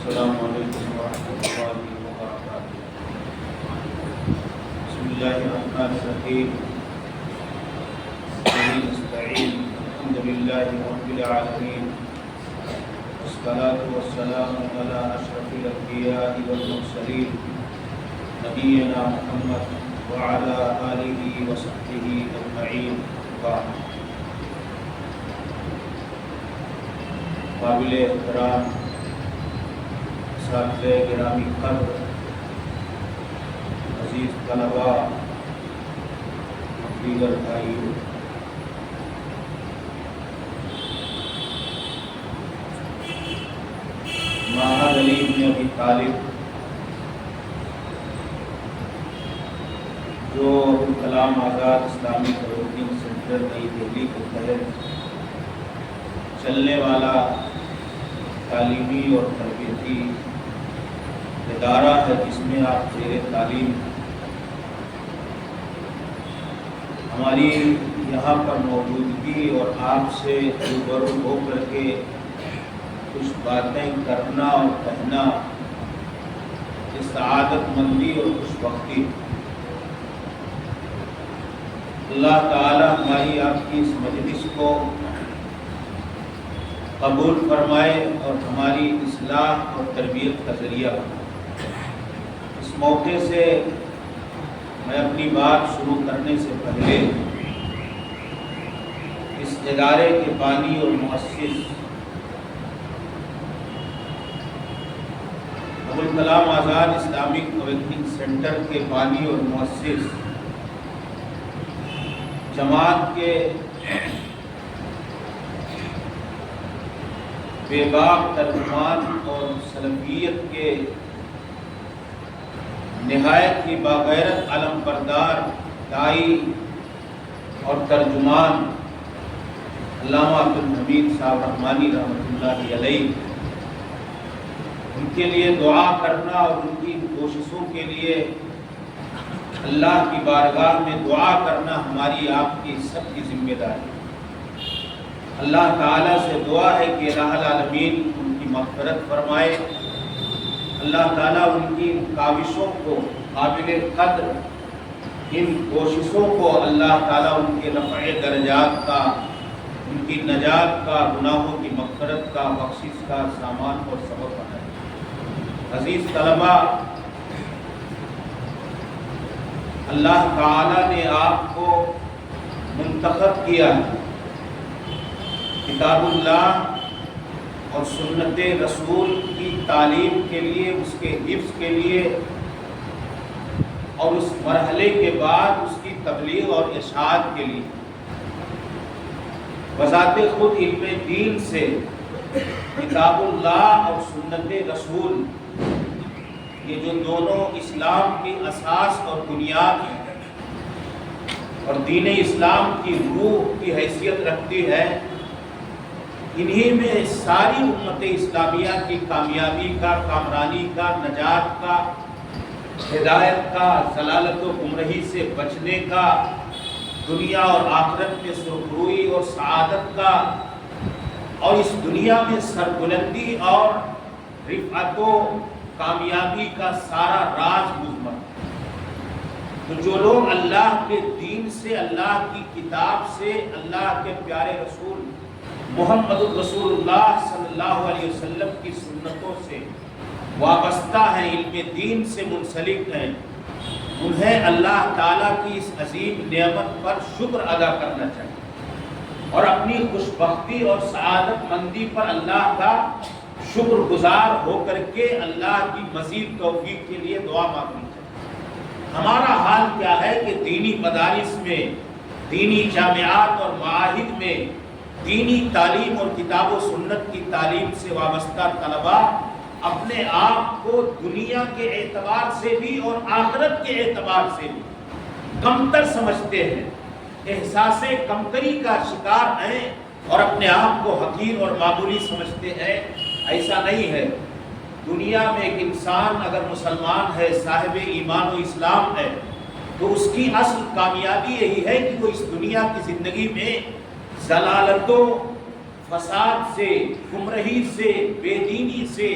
السلام علیکم ورحمۃ اللہ وبرکاتہ۔ بسم اللہ الرحمن الرحیم، وبہ نستعین، الحمد للہ رب العالمین، والصلاۃ والسلام علی اشرف الانبیاء والمرسلین، نبینا محمد وعلی آلہ وصحبہ اجمعین۔ بعد، قابل احترام اساتذہ گرامی قدر، عزیز طلباء، دیگر بھائیوں، معہد علی بن ابی طالب جو ابوالکلام آزاد اسلامی ڈیولپمنٹ سینٹر نئی دہلی کے تحت چلنے والا تعلیمی اور تربیتی ادارہ ہے، جس میں آپ زیر تعلیم ہماری یہاں پر موجودگی اور آپ سے روبرو ہو کر کے کچھ باتیں کرنا اور کہنا یہ سعادت مندی اور خوش بختی۔ اللہ تعالی ہماری آپ کی اس مجلس کو قبول فرمائے اور ہماری اصلاح اور تربیت کا ذریعہ بنائے۔ اس موقع سے میں اپنی بات شروع کرنے سے پہلے اس ادارے کے بانی اور مؤسس Abul Kalam Azad Islamic awakening centre کے بانی اور مؤسس، جماعت کے بے باک ترجمان اور سلفیت کے نہایت ہی باغیرت علم بردار داعی اور ترجمان علامہ عبدالحمید صاحب رحمانی رحمۃ اللہ علیہ، ان کے لیے دعا کرنا اور ان کی کوششوں کے لیے اللہ کی بارگاہ میں دعا کرنا ہماری آپ کی سب کی ذمہ داری۔ اللہ تعالیٰ سے دعا ہے کہ الہ العالمین ان کی مغفرت فرمائے، اللہ تعالیٰ ان کی کاوشوں کو قابل قدر، ان کوششوں کو اللہ تعالیٰ ان کے رفع درجات کا، ان کی نجات کا، گناہوں کی مغفرت کا، بخشش کا سامان اور سبب بنائے۔ عزیز طلباء، اللہ تعالیٰ نے آپ کو منتخب کیا ہے کتاب اللہ اور سنت رسول کی تعلیم کے لیے، اس کے حفظ کے لیے، اور اس مرحلے کے بعد اس کی تبلیغ اور ارشاد کے لیے۔ بذات خود علم دین سے کتاب اللہ اور سنت رسول، یہ جو دونوں اسلام کی اساس اور بنیاد ہیں اور دین اسلام کی روح کی حیثیت رکھتی ہے، انہی میں ساری امت اسلامیہ کی کامیابی کا، کامرانی کا، نجات کا، ہدایت کا، ضلالت و گمراہی سے بچنے کا، دنیا اور آخرت میں سرخروئی اور سعادت کا، اور اس دنیا میں سربلندی اور رفعت و کامیابی کا سارا راز مضمر۔ تو جو لوگ اللہ کے دین سے، اللہ کی کتاب سے، اللہ کے پیارے رسول محمد الرسول اللہ صلی اللہ علیہ وسلم کی سنتوں سے وابستہ ہیں، علم دین سے منسلک ہیں، انہیں اللہ تعالیٰ کی اس عظیم نعمت پر شکر ادا کرنا چاہیے اور اپنی خوش بختی اور سعادت مندی پر اللہ کا شکر گزار ہو کر کے اللہ کی مزید توفیق کے لیے دعا مانگنی چاہیے۔ ہمارا حال کیا ہے کہ دینی مدارس میں، دینی جامعات اور معاہد میں دینی تعلیم اور کتاب و سنت کی تعلیم سے وابستہ طلباء اپنے آپ کو دنیا کے اعتبار سے بھی اور آخرت کے اعتبار سے بھی کمتر سمجھتے ہیں، احساس کمتری کا شکار ہیں اور اپنے آپ کو حقیر اور معمولی سمجھتے ہیں۔ ایسا نہیں ہے۔ دنیا میں ایک انسان اگر مسلمان ہے، صاحب ایمان و اسلام ہے، تو اس کی اصل کامیابی یہی ہے کہ وہ اس دنیا کی زندگی میں ضلالت و فساد سے، گمراہی سے، بے دینی سے،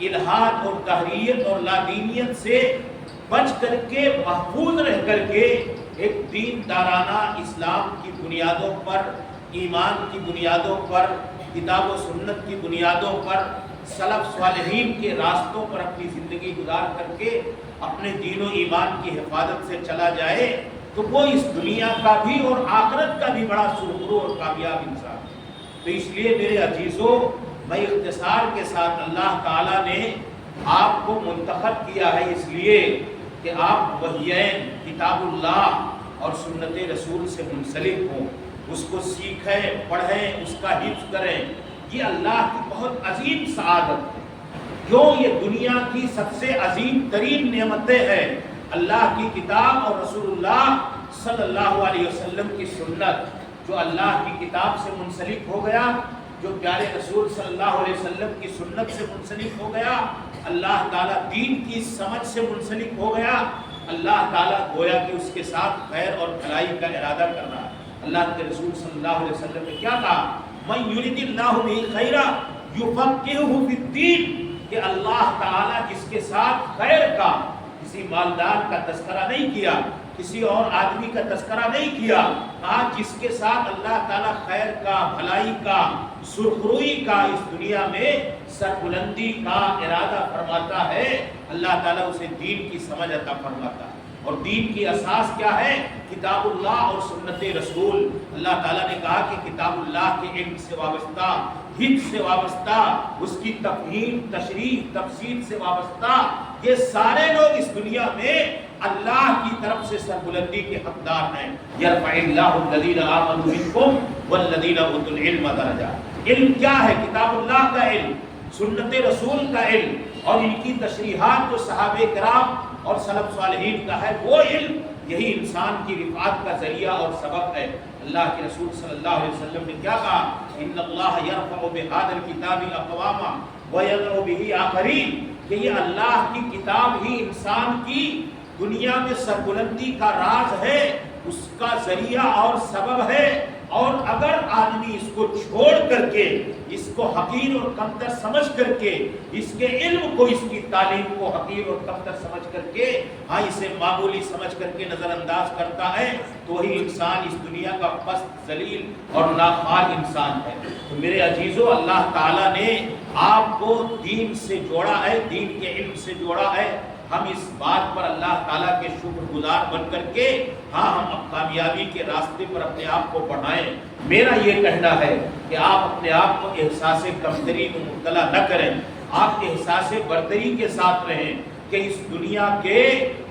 الحاد اور تحریت اور لادینیت سے بچ کر کے محفوظ رہ کر کے ایک دین دارانہ اسلام کی بنیادوں پر، ایمان کی بنیادوں پر، کتاب و سنت کی بنیادوں پر، سلف صالحین کے راستوں پر اپنی زندگی گزار کر کے اپنے دین و ایمان کی حفاظت سے چلا جائے تو وہ اس دنیا کا بھی اور آخرت کا بھی بڑا سرخرو اور کامیاب انسان ہے۔ تو اس لیے میرے عزیزوں، میں اختصار کے ساتھ اللہ تعالیٰ نے آپ کو منتخب کیا ہے اس لیے کہ آپ وحیین کتاب اللہ اور سنت رسول سے منسلک ہوں، اس کو سیکھیں، پڑھیں، اس کا حفظ کریں۔ یہ اللہ کی بہت عظیم سعادت ہے، کیوں؟ یہ دنیا کی سب سے عظیم ترین نعمتیں ہیں، اللہ کی کتاب اور رسول اللہ صلی اللہ علیہ وسلم کی سنت۔ جو اللہ کی کتاب سے منسلک ہو گیا، جو پیارے رسول صلی اللہ علیہ وسلم کی سنت سے منسلک ہو گیا، اللہ تعالیٰ دین کی سمجھ سے منسلک ہو گیا، اللہ تعالیٰ گویا کہ اس کے ساتھ خیر اور بھلائی کا ارادہ کر رہا ہے۔ اللہ کے رسول صلی اللہ علیہ وسلم نے کیا کہا؟ مَن یُرِدِ اللَّهُ بِهِ خَیْرًا یُفَقِّهُ فِی الدِّین، کہ اللہ تعالیٰ جس کے ساتھ خیر کا، کسی مالدار کا تذکرہ نہیں کیا، کسی اور آدمی کا تذکرہ نہیں کیا، کہا جس کے ساتھ اللہ تعالیٰ خیر کا، بھلائی کا، سرخروئی کا، اس دنیا میں سربلندی کا ارادہ فرماتا ہے، اللہ تعالیٰ اسے دین کی سمجھ عطا فرماتا ہے۔ اور دین کی اساس کیا ہے؟ کتاب اللہ اور سنت رسول۔ اللہ تعالیٰ نے کہا کہ کتاب اللہ کے علم سے وابستہ، حفظ سے وابستہ، اس کی تفہیم، تشریح، تفسیر سے وابستہ یہ سارے لوگ اس دنیا میں اللہ کی طرف سے سربلندی کے حقدار ہیں۔ یرفع اللہ الذین آمنوا منکم والذین اوتوا العلم درجات۔ علم کیا ہے؟ کتاب اللہ کا علم، سنت رسول کا علم، اور ان کی تشریحات جو صحابہ کرام اور سلف صالحین کا ہے، وہ علم یہی انسان کی رفعت کا ذریعہ اور سبب ہے۔ اللہ کے رسول صلی اللہ علیہ وسلم نے کیا کہا؟ ان اللہ یرفع بہذا الکتاب اقواما ویضع بہ آخرین، کہ یہ اللہ کی کتاب ہی انسان کی دنیا میں سربلندی کا راز ہے، اس کا ذریعہ اور سبب ہے، اور اگر آدمی اس کو چھوڑ کر کے، اس کو حقیر اور کمتر سمجھ کر کے، اس کے علم کو، اس کی تعلیم کو حقیر اور کمتر سمجھ کر کے، اسے معمولی سمجھ کر کے نظر انداز کرتا ہے، تو وہی انسان اس دنیا کا پست، ذلیل اور ناخوار انسان ہے۔ تو میرے عزیزو، اللہ تعالیٰ نے آپ کو دین سے جوڑا ہے، دین کے علم سے جوڑا ہے۔ ہم اس بات پر اللہ تعالیٰ کے شکر گزار بن کر کے ہم اب کامیابی کے راستے پر اپنے آپ کو بڑھائیں۔ میرا یہ کہنا ہے کہ آپ اپنے آپ کو احساس کمتری میں مبتلا نہ کریں، آپ احساس برتری کے ساتھ رہیں کہ اس دنیا کے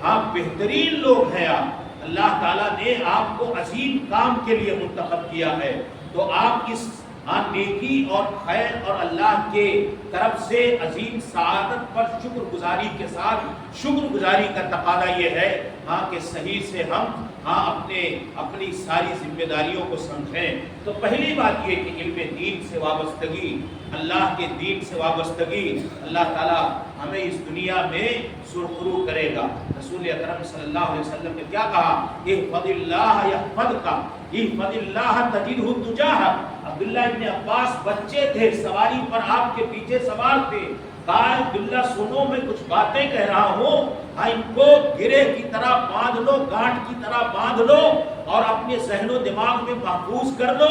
بہترین لوگ ہیں آپ، اللہ تعالیٰ نے آپ کو عظیم کام کے لیے منتخب کیا ہے، تو آپ اس نیکی اور خیر اور اللہ کے طرف سے عظیم سعادت پر شکر گزاری کے ساتھ، شکر گزاری کا تقاضا یہ ہے کہ صحیح سے ہم اپنی ساری ذمہ داریوں کو سمجھیں۔ تو پہلی بات یہ کہ علم دین سے وابستگی، اللہ کے دین سے وابستگی، اللہ تعالیٰ ہمیں اس دنیا میں سرخرو کرے گا۔ رسول اکرم صلی اللہ علیہ وسلم نے کیا کہا؟ احفظ اللہ یحفظک، احفظ اللہ تجدہ تجاہک۔ عبداللہ ابن عباس بچے تھے، سواری پر آپ کے پیچھے سوار تھے، کہا عبداللہ سنو، میں کچھ باتیں کہہ رہا ہوں، ان کو گرے کی طرح باندھ لو، گانٹھ کی طرح باندھ لو اور اپنے ذہن و دماغ میں محفوظ کر لو۔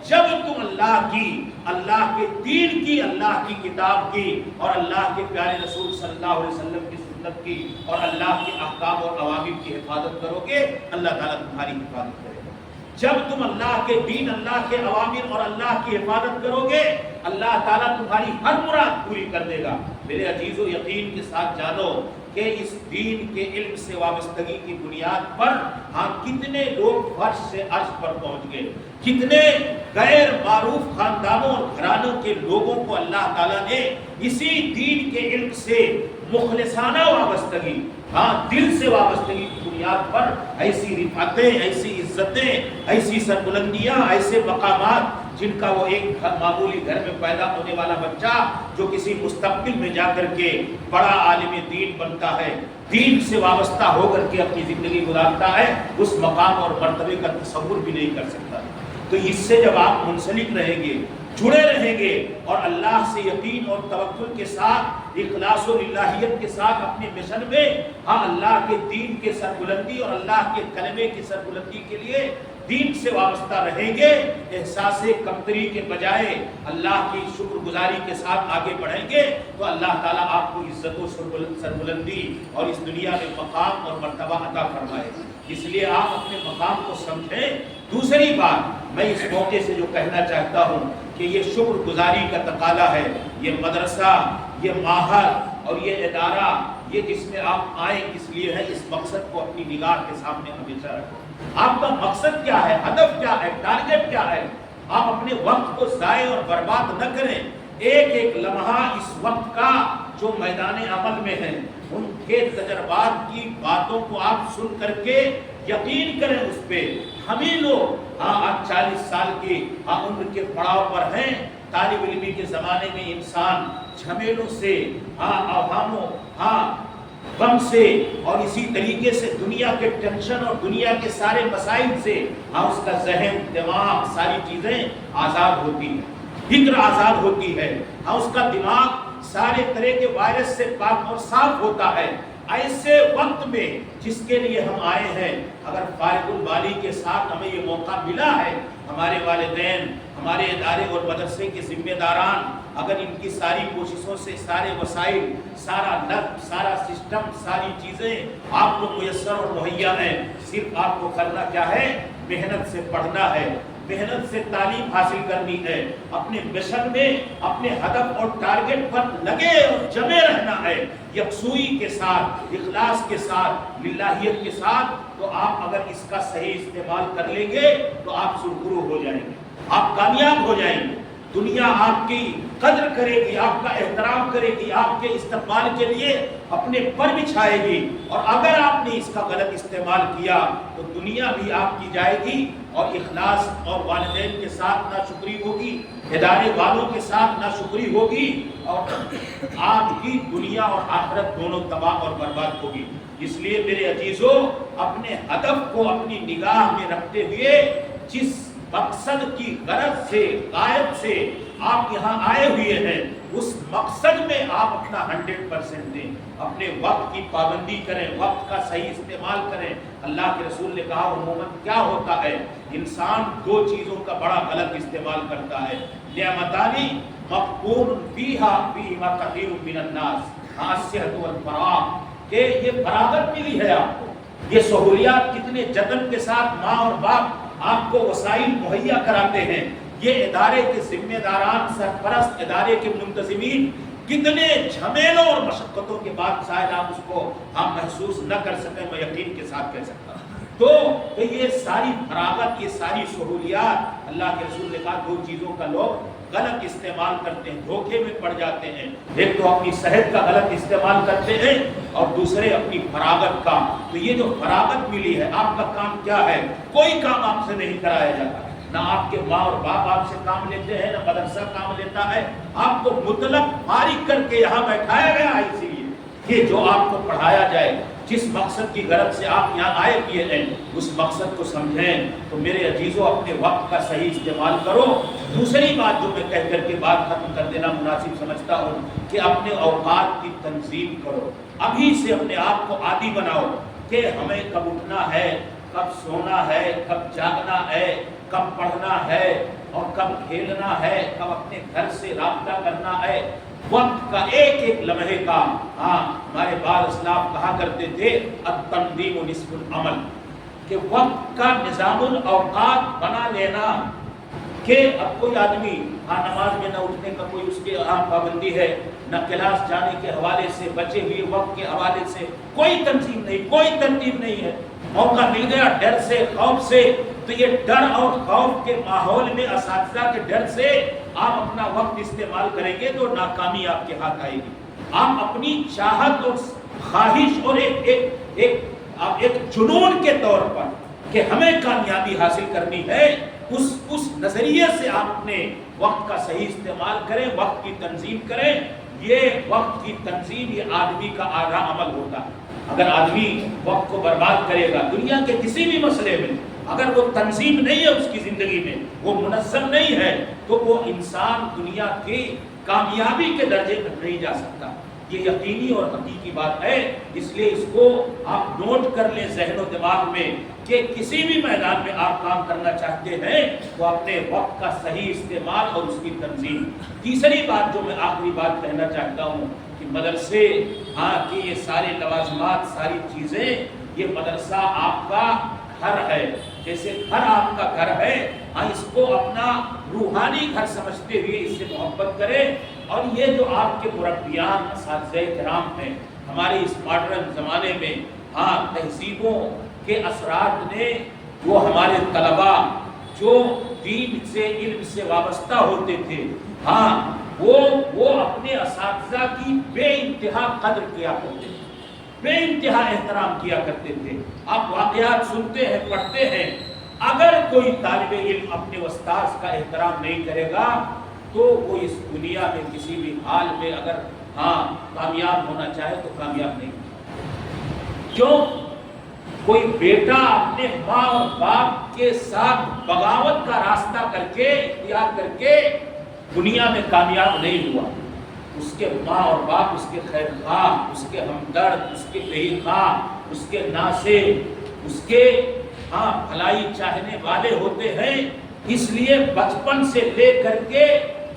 جب تم اللہ کی، اللہ کے دین کی، اللہ کی کتاب کی اور اللہ کے پیارے رسول صلی اللہ علیہ وسلم کی سنت کی اور اللہ کے احکام اور اوامر کی حفاظت کرو گے، اللہ تعالیٰ تمہاری حفاظت کرے گا۔ جب تم اللہ کے دین، اللہ کے اوامر اور اللہ کی حفاظت کرو گے، اللہ تعالیٰ تمہاری ہر مراد پوری کر دے گا۔ میرے عزیزو، یقین کے ساتھ جانو کہ اس دین کے علم سے وابستگی کی بنیاد پر کتنے لوگ فرش سے عرش پر پہنچ گئے، کتنے غیر معروف خاندانوں اور گھرانوں کے لوگوں کو اللہ تعالیٰ نے اسی دین کے علم سے مخلصانہ وابستگی، دل سے وابستگی کی بنیاد پر ایسی رفعتیں، ایسی عزتیں، ایسی سربلندیاں، ایسے مقامات جن کا وہ ایک معمولی گھر میں پیدا ہونے والا بچہ جو کسی مستقبل میں جا کر کے بڑا عالم دین بنتا ہے، دین سے وابستہ ہو کر کے اپنی زندگی گزارتا ہے، اس مقام اور مرتبے کا تصور بھی نہیں کر سکتا۔ تو اس سے جب آپ منسلک رہیں گے، جڑے رہیں گے اور اللہ سے یقین اور توکل کے ساتھ اخلاص و للہیت کے ساتھ اپنے مشن میں اللہ کے دین کے سربلندی اور اللہ کے کلمے کی سربلندی کے لیے دین سے وابستہ رہیں گے، احساس کمتری کے بجائے اللہ کی شکر گزاری کے ساتھ آگے بڑھیں گے، تو اللہ تعالیٰ آپ کو عزت و سربلندی اور اس دنیا میں مقام اور مرتبہ عطا فرمائے۔ اس لیے آپ اپنے مقام کو سمجھیں۔ دوسری بات میں اس موقع سے جو کہنا چاہتا ہوں کہ یہ شکر گزاری کا تقاضا ہے، یہ مدرسہ، یہ معہد اور یہ ادارہ، یہ جس میں آپ آئیں کس لیے ہے، اس مقصد کو اپنی نگاہ کے سامنے ہمیشہ رکھیں۔ آپ کا مقصد کیا ہے، ہدف کیا ہے، ٹارگٹ کیا ہے؟ آپ اپنے وقت کو ضائع اور برباد نہ کریں۔ ایک ایک لمحہ اس وقت کا جو میدان عمل میں ہے، ان کے تجربات کی باتوں کو آپ سن کر کے یقین کریں اس پہ۔ ہم ہی لوگ آج 40 سال کی عمر کے پڑاؤ پر ہیں۔ طالب علمی کے زمانے میں انسان جھمیلوں سے، اوہاموں، غم سے اور اسی طریقے سے دنیا کے ٹینشن اور دنیا کے سارے مسائل سے اس کا ذہن، دماغ، ساری چیزیں آزاد ہوتی ہیں، فکر آزاد ہوتی ہے، اس کا دماغ سارے طرح کے وائرس سے پاک اور صاف ہوتا ہے۔ ایسے وقت میں جس کے لیے ہم آئے ہیں، اگر فارغ البالی کے ساتھ ہمیں یہ موقع ملا ہے، ہمارے والدین، ہمارے ادارے اور مدرسے کے ذمہ داران اگر ان کی ساری کوششوں سے سارے وسائل، سارا نظم، سارا سسٹم، ساری چیزیں آپ کو میسر اور مہیا ہیں، صرف آپ کو کرنا کیا ہے؟ محنت سے پڑھنا ہے، محنت سے تعلیم حاصل کرنی ہے، اپنے مشن میں اپنے ہدف اور ٹارگٹ پر لگے اور جمے رہنا ہے، یکسوئی کے ساتھ، اخلاص کے ساتھ، للہیت کے ساتھ۔ تو آپ اگر اس کا صحیح استعمال کر لیں گے تو آپ سرخرو ہو جائیں گے، آپ کامیاب ہو جائیں گے، دنیا آپ کی قدر کرے گی، آپ کا احترام کرے گی، آپ کے استقبال کے لیے اپنے پر بچھائے گی۔ اور اگر آپ نے اس کا غلط استعمال کیا تو دنیا بھی آپ کی جائے گی، اور اخلاص اور والدین کے ساتھ ناشکری ہوگی، ادارے والوں کے ساتھ ناشکری ہوگی، اور آپ کی دنیا اور آخرت دونوں تباہ اور برباد ہوگی۔ اس لیے میرے عزیزو، اپنے ہدف کو اپنی نگاہ میں رکھتے ہوئے جس مقصد کی غرض سے، غائب سے آپ یہاں آئے ہوئے ہیں، اس مقصد میں آپ اپنا 100% دیں، اپنے وقت کی پابندی کریں، وقت کا صحیح استعمال کریں۔ اللہ کے رسول نے کہا عموماً کیا ہوتا ہے، انسان دو چیزوں کا بڑا غلط استعمال کرتا ہے، نعمتانی مقبول فیہما کثیر من الناس، الصحۃ والفراغ، کہ یہ فراغت ملی ہے آپ کو، یہ سہولیات کتنے جتن کے ساتھ ماں اور باپ آپ کو وسائل مہیا کراتے ہیں، یہ ادارے کے ذمہ داران، سرپرست، ادارے کے منتظمین کتنے جھمیلوں اور مشقتوں کے بعد شاید آپ اس کو محسوس نہ کر سکیں، میں یقین کے ساتھ کہہ سکتا ہوں۔ تو یہ ساری فراغت، یہ ساری سہولیات، اللہ کے رسول نے کہا دو چیزوں کا لوگ غلط استعمال کرتے ہیں، دھوکے میں پڑ جاتے ہیں، ایک تو اپنی صحت کا غلط استعمال کرتے ہیں اور دوسرے اپنی فراغت کا۔ تو یہ جو فراغت ملی ہے، آپ کا کام کیا ہے؟ کوئی کام آپ سے نہیں کرایا جاتا، نہ آپ کے ماں اور باپ آپ سے کام لیتے ہیں، نہ مدرسہ کام لیتا ہے، آپ کو مطلق فارغ کر کے یہاں بیٹھایا گیا ہے، اسی لیے کہ جو آپ کو پڑھایا جائے، جس مقصد کی غرض سے آپ یہاں آئے کیے ہیں، اس مقصد کو سمجھیں۔ تو میرے عزیزوں، اپنے وقت کا صحیح استعمال کرو۔ دوسری بات جو میں کہہ کر کے بات ختم کر دینا مناسب سمجھتا ہوں کہ اپنے اوقات کی تنظیم کرو، ابھی سے اپنے آپ کو عادی بناؤ کہ ہمیں کب اٹھنا ہے، کب سونا ہے، کب جاگنا ہے، کب پڑھنا ہے اور کب کھیلنا ہے، کب اپنے گھر سے رابطہ کرنا ہے، وقت کا ایک ایک لمحے کا۔ ہمارے بعض اسلاف کہا کرتے تھے التنظیم نصف العمل، کہ وقت کا نظام الاوقات بنا لینا، کہ اب کوئی آدمی نماز میں نہ اٹھنے کا کوئی اس کے پابندی ہے، نہ کلاس جانے کے حوالے سے، بچے ہوئے وقت کے حوالے سے کوئی تنظیم نہیں، کوئی ترتیب نہیں ہے، موقع مل گیا ڈر سے، خوف سے۔ تو یہ ڈر اور خوف کے ماحول میں، اساتذہ کے ڈر سے آپ اپنا وقت استعمال کریں گے تو ناکامی آپ کے ہاتھ آئے گی۔ آپ اپنی چاہت اور خواہش اور ایک جنون کے طور پر کہ ہمیں کامیابی حاصل کرنی ہے، اس نظریے سے آپ اپنے وقت کا صحیح استعمال کریں، وقت کی تنظیم کریں۔ یہ وقت کی تنظیم یہ آدمی کا آدھا عمل ہوتا ہے۔ اگر آدمی وقت کو برباد کرے گا دنیا کے کسی بھی مسئلے میں، اگر وہ تنظیم نہیں ہے اس کی زندگی میں، وہ منظم نہیں ہے، تو وہ انسان دنیا کی کامیابی کے درجے تک نہیں جا سکتا۔ یہ یقینی اور حقیقی بات ہے. اس لیے اس کو آپ نوٹ کر لیں ذہن و دماغ میں کہ کسی بھی میدان میں آپ کام کرنا چاہتے ہیں تو اپنے وقت کا صحیح استعمال اور اس کی تنظیم. تیسری بات جو میں آخری بات کہنا چاہتا ہوں کہ مدرسے کہ یہ سارے لوازمات ساری چیزیں یہ مدرسہ آپ کا گھر ہے. جیسے گھر آپ کا گھر ہے اس کو اپنا روحانی گھر سمجھتے ہوئے اس سے محبت کریں. اور یہ جو آپ کے مربیان اساتذہ کرام ہیں ہمارے اس ماڈرن زمانے میں تہذیبوں کے اثرات نے وہ ہمارے طلباء جو دین سے علم سے وابستہ ہوتے تھے وہ اپنے اساتذہ کی بے انتہا قدر کیا کرتے تھے, بے انتہا احترام کیا کرتے تھے. آپ واقعات سنتے ہیں پڑھتے ہیں. اگر کوئی طالب علم اپنے استاذ کا احترام نہیں کرے گا تو وہ اس دنیا میں کسی بھی حال میں اگر کامیاب ہونا چاہے تو کامیاب نہیں. کیوں؟ کوئی بیٹا اپنے ماں اور باپ کے ساتھ بغاوت کا راستہ کر کے اختیار کر کے دنیا میں کامیاب نہیں ہوا. اس کے ماں اور باپ اس کے خیر خواہ, اس کے ہمدرد, اس کے بہی خواہ, اس کے ناصح, اس کے بھلائی چاہنے والے ہوتے ہیں. اس لیے بچپن سے لے کر کے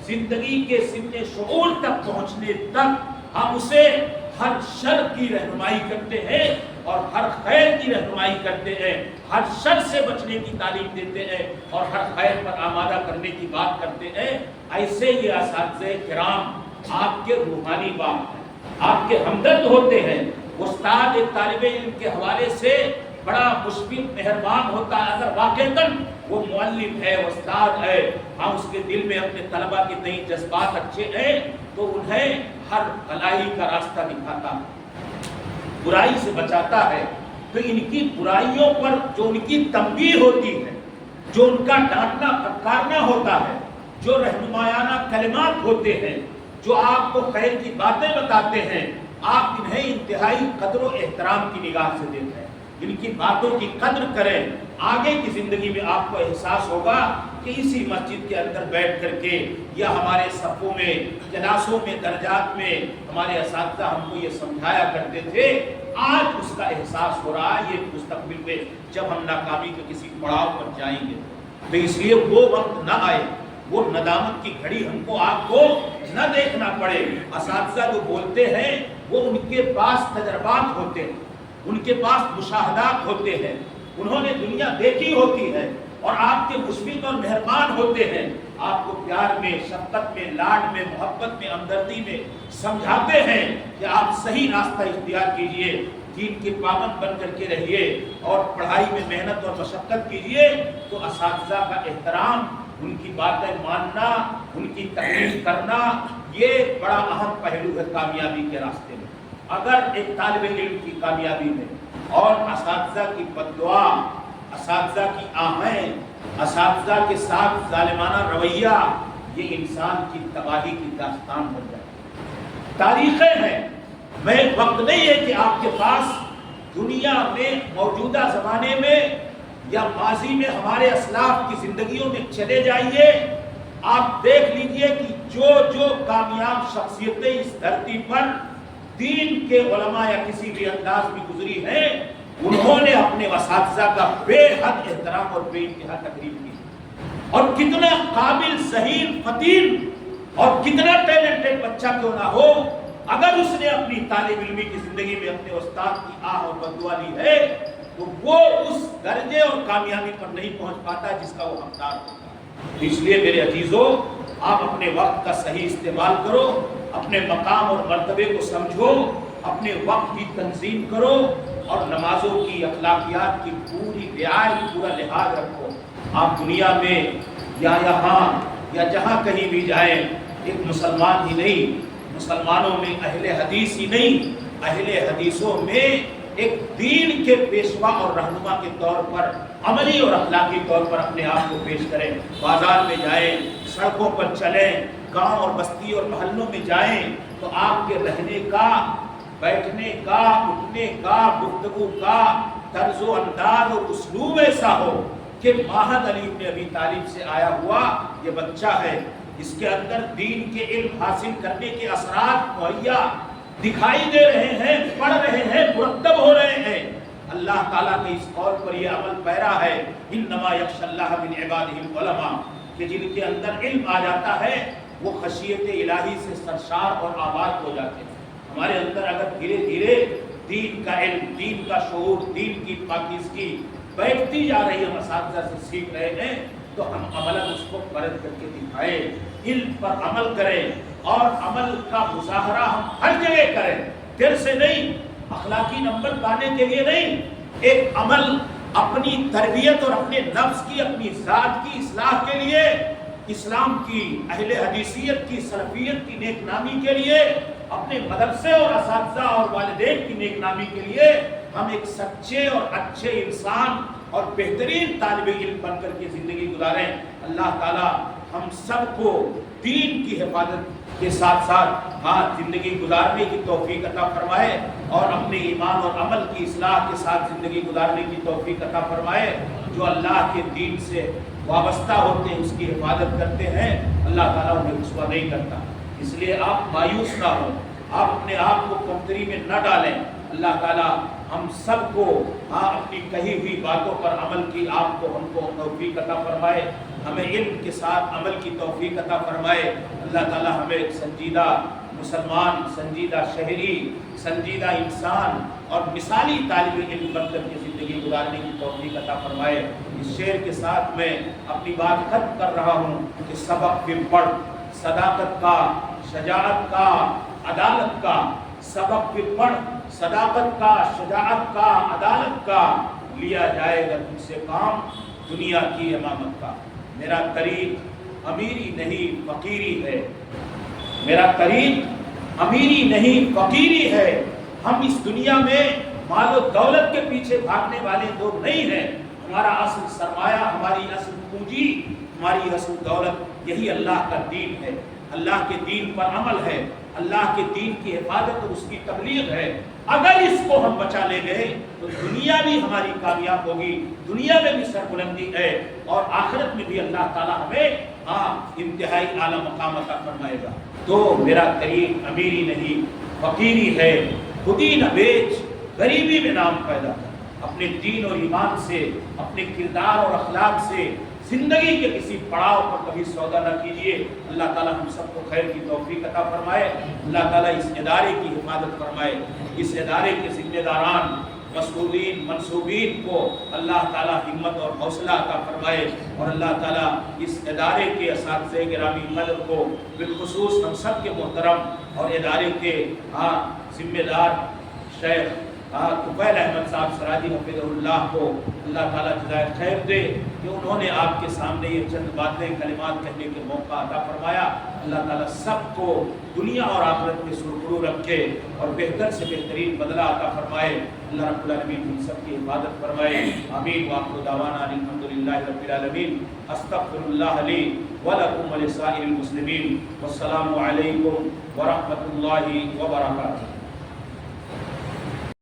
زندگی کے سن شعور تک پہنچنے تک ہم اسے ہر شر کی رہنمائی کرتے ہیں اور ہر خیر کی رہنمائی کرتے ہیں, ہر شر سے بچنے کی تعلیم دیتے ہیں اور ہر خیر پر آمادہ کرنے کی بات کرتے ہیں. ایسے یہ اساتذہ کرام آپ کے روحانی باپ ہیں, آپ کے ہمدرد ہوتے ہیں. استاد ایک طالب علم کے حوالے سے بڑا مشفق مہربان ہوتا ہے. اگر واقعتاً وہ معلم ہے, استاد ہے, اس کے دل میں اپنے طلبہ کے تئیں جذبات اچھے ہیں تو انہیں ہر بھلائی کا راستہ دکھاتا ہے, برائی سے بچاتا ہے. تو ان کی برائیوں پر جو ان کی تنبیہ ہوتی ہے, جو ان کا ڈانٹنا پھٹکارنا ہوتا ہے, جو رہنمایانہ کلمات ہوتے ہیں, جو آپ کو خیر کی باتیں بتاتے ہیں, آپ انہیں انتہائی قدر و احترام کی نگاہ سے دیتے ہیں. ان کی باتوں کی قدر کریں. آگے کی زندگی میں آپ کو احساس ہوگا کہ اسی مسجد کے اندر بیٹھ کر کے یا ہمارے صفوں میں, کلاسوں میں, درجات میں ہمارے اساتذہ ہم کو یہ سمجھایا کرتے تھے. آج اس کا احساس ہو رہا ہے. یہ مستقبل میں جب ہم ناکامی کے کسی پڑاؤ پر جائیں گے تو اس لیے وہ وقت نہ آئے, وہ ندامت کی گھڑی ہم کو آپ کو نہ دیکھنا پڑے. اساتذہ جو بولتے ہیں وہ ان کے پاس تجربات ہوتے ہیں, ان کے پاس مشاہدات ہوتے ہیں, انہوں نے دنیا دیکھی ہوتی ہے اور آپ کے مشفق اور مہربان ہوتے ہیں. آپ کو پیار میں, شفقت میں, لاڈ میں, محبت میں, ہمدردی میں سمجھاتے ہیں کہ آپ صحیح راستہ اختیار کیجئے, دین کے پابند بن کر کے رہیے اور پڑھائی میں محنت اور مشقت کیجئے. تو اساتذہ کا احترام, ان کی باتیں ماننا, ان کی تقریر کرنا, یہ بڑا اہم پہلو ہے کامیابی کے راستے میں. اگر ایک طالب علم کی کامیابی میں اور اساتذہ کی بددعا, اساتذہ کی آہیں, اساتذہ کے ساتھ ظالمانہ رویہ, یہ انسان کی تباہی کی داستان ہو جائے. تاریخیں ہیں, میں وقت نہیں ہے کہ آپ کے پاس دنیا میں موجودہ زمانے میں یا ماضی میں ہمارے اسلاف کی زندگیوں میں چلے جائیے, آپ دیکھ لیجئے کہ جو کامیاب شخصیتیں اس دھرتی پر دین کے علماء یا کسی بھی انداز میں گزری ہیں, انہوں نے اپنے اساتذہ کا بے حد احترام اور بے انتہا تقریب کی. اور کتنا قابل, ذہین, فطین اور کتنا ٹیلنٹڈ بچہ کیوں نہ ہو, اگر اس نے اپنی طالب علمی کی زندگی میں اپنے استاد کی آہ اور بددعا لی ہے تو وہ اس درجے اور کامیابی پر نہیں پہنچ پاتا جس کا وہ حقدار ہوتا ہے. اس لیے میرے عزیزوں, آپ اپنے وقت کا صحیح استعمال کرو, اپنے مقام اور مرتبے کو سمجھو, اپنے وقت کی تنظیم کرو اور نمازوں کی, اخلاقیات کی پوری رعایت, پورا لحاظ رکھو. آپ دنیا میں یا یہاں یا جہاں کہیں بھی جائیں, ایک مسلمان ہی نہیں, مسلمانوں میں اہل حدیث ہی نہیں, اہل حدیثوں میں ایک دین کے پیشوا اور رہنما کے طور پر, عملی اور اخلاقی طور پر اپنے آپ کو پیش کریں. بازار میں جائیں, سڑکوں پر چلیں, گاؤں اور بستی اور محلوں میں جائیں تو آپ کے رہنے کا, بیٹھنے کا, اٹھنے کا, گفتگو کا طرز و انداز اور اسلوب ایسا ہو کہ ماہد علی ابن ابی طالب سے آیا ہوا یہ بچہ ہے, اس کے اندر دین کے علم حاصل کرنے کے اثرات مہیا دکھائی دے رہے ہیں، پڑھ رہے ہیں، مرتب ہو رہے ہیں، اللہ تعالیٰ کے اس قول پر یہ عمل پیرا ہے انما یخشی اللہ من عبادہ العلماء، کہ جن کے اندر علم آ جاتا ہے وہ خشیت الہی سے سرشار اور آباد ہو جاتے ہیں۔ ہمارے اندر اگر دھیرے دھیرے دین کا علم، دین کا شعور، دین کی پاکیزگی بیٹھتی جا رہی ہے، ہم اساتذہ سے سیکھ رہے ہیں، تو ہم عملاً اس کو پرد کر کے دکھائیں، علم پر عمل کریں، اور عمل کا مظاہرہ ہم ہر جگہ کریں، دل سے نہیں، اخلاقی نمبر پانے کے لیے نہیں، ایک عمل اپنی تربیت اور اپنے نفس کی، اپنی ذات کی اصلاح کے لیے، اسلام کی، اہل حدیثیت کی، سلفیت کی نیک نامی کے لیے، اپنے مدرسے اور اساتذہ اور والدین کی نیک نامی کے لیے ہم ایک سچے اور اچھے انسان اور بہترین طالب علم بن کر کے زندگی گزاریں۔ اللہ تعالی ہم سب کو دین کی حفاظت کے ساتھ ساتھ زندگی گزارنے کی توفیق عطا فرمائے، اور اپنے ایمان اور عمل کی اصلاح کے ساتھ زندگی گزارنے کی توفیق عطا فرمائے۔ جو اللہ کے دین سے وابستہ ہوتے ہیں، اس کی حفاظت کرتے ہیں، اللہ تعالیٰ انہیں رسوا نہیں کرتا۔ اس لیے آپ مایوس نہ ہوں، آپ اپنے آپ کو کمتری میں نہ ڈالیں۔ اللہ تعالیٰ ہم سب کو اپنی کہی ہوئی باتوں پر عمل کی ہم کو توفیق عطا فرمائے، ہمیں علم کے ساتھ عمل کی توفیق عطا فرمائے۔ اللہ تعالیٰ ہمیں ایک سنجیدہ مسلمان، سنجیدہ شہری، سنجیدہ انسان اور مثالی طالب علم بن کر کے زندگی گزارنے کی توفیق عطا فرمائے۔ اس شعر کے ساتھ میں اپنی بات ختم کر رہا ہوں کہ سبق پھر پڑھ، صداقت کا، شجاعت کا، عدالت کا، سبق پھر پڑھ، صداقت کا، شجاعت کا، عدالت کا، لیا جائے گا تم سے کام دنیا کی امامت کا۔ میرا طریق امیری نہیں فقیری ہے، میرا طریق امیری نہیں فقیری ہے۔ ہم اس دنیا میں مال و دولت کے پیچھے بھاگنے والے لوگ نہیں ہیں۔ ہمارا اصل سرمایہ، ہماری اصل پونجی، ہماری اصل دولت یہی اللہ کا دین ہے، اللہ کے دین پر عمل ہے، اللہ کے دین کی حفاظت اور اس کی تبلیغ ہے۔ اگر اس کو ہم بچا لے گئے تو دنیا بھی ہماری کامیاب ہوگی، دنیا میں بھی سربلندی ہے، اور آخرت میں بھی اللہ تعالیٰ ہمیں انتہائی اعلیٰ مقام عطا فرمائے گا۔ تو میرا طریق امیری نہیں فقیری ہے، خودی نہ بیچ غریبی میں نام پیدا کر۔ اپنے دین اور ایمان سے، اپنے کردار اور اخلاق سے زندگی کے کسی پڑاؤ پر کبھی سودا نہ کیجیے۔ اللہ تعالیٰ ہم سب کو خیر کی توفیق عطا فرمائے۔ اللہ تعالیٰ اس ادارے کی حفاظت فرمائے، اس ادارے کے ذمہ داران، مسئولین، منصوبین کو اللہ تعالیٰ ہمت اور حوصلہ عطا فرمائے، اور اللہ تعالیٰ اس ادارے کے اساتذہ گرامی قدر کو، بالخصوص ہم سب کے محترم اور ادارے کے ذمہ دار شیخ طفیل احمد صاحب سراجی حفظہ اللہ کو اللہ تعالیٰ جزائے خیر دے کہ انہوں نے آپ کے سامنے یہ چند باتیں، کلمات کہنے کے موقع عطا فرمایا۔ اللہ تعالیٰ سب کو دنیا اور آخرت میں سرخرو رکھے اور بہتر سے بہترین بدلہ عطا فرمائے۔ اللہ رب العالمین ہم سب کی حفاظت فرمائے۔ آمین وآخر دعوانا الحمدللہ رب العالمین۔ استغفر اللہ لی ولکم ولسائر المسلمین، والسلام علیکم ورحمۃ اللہ وبرکاتہ۔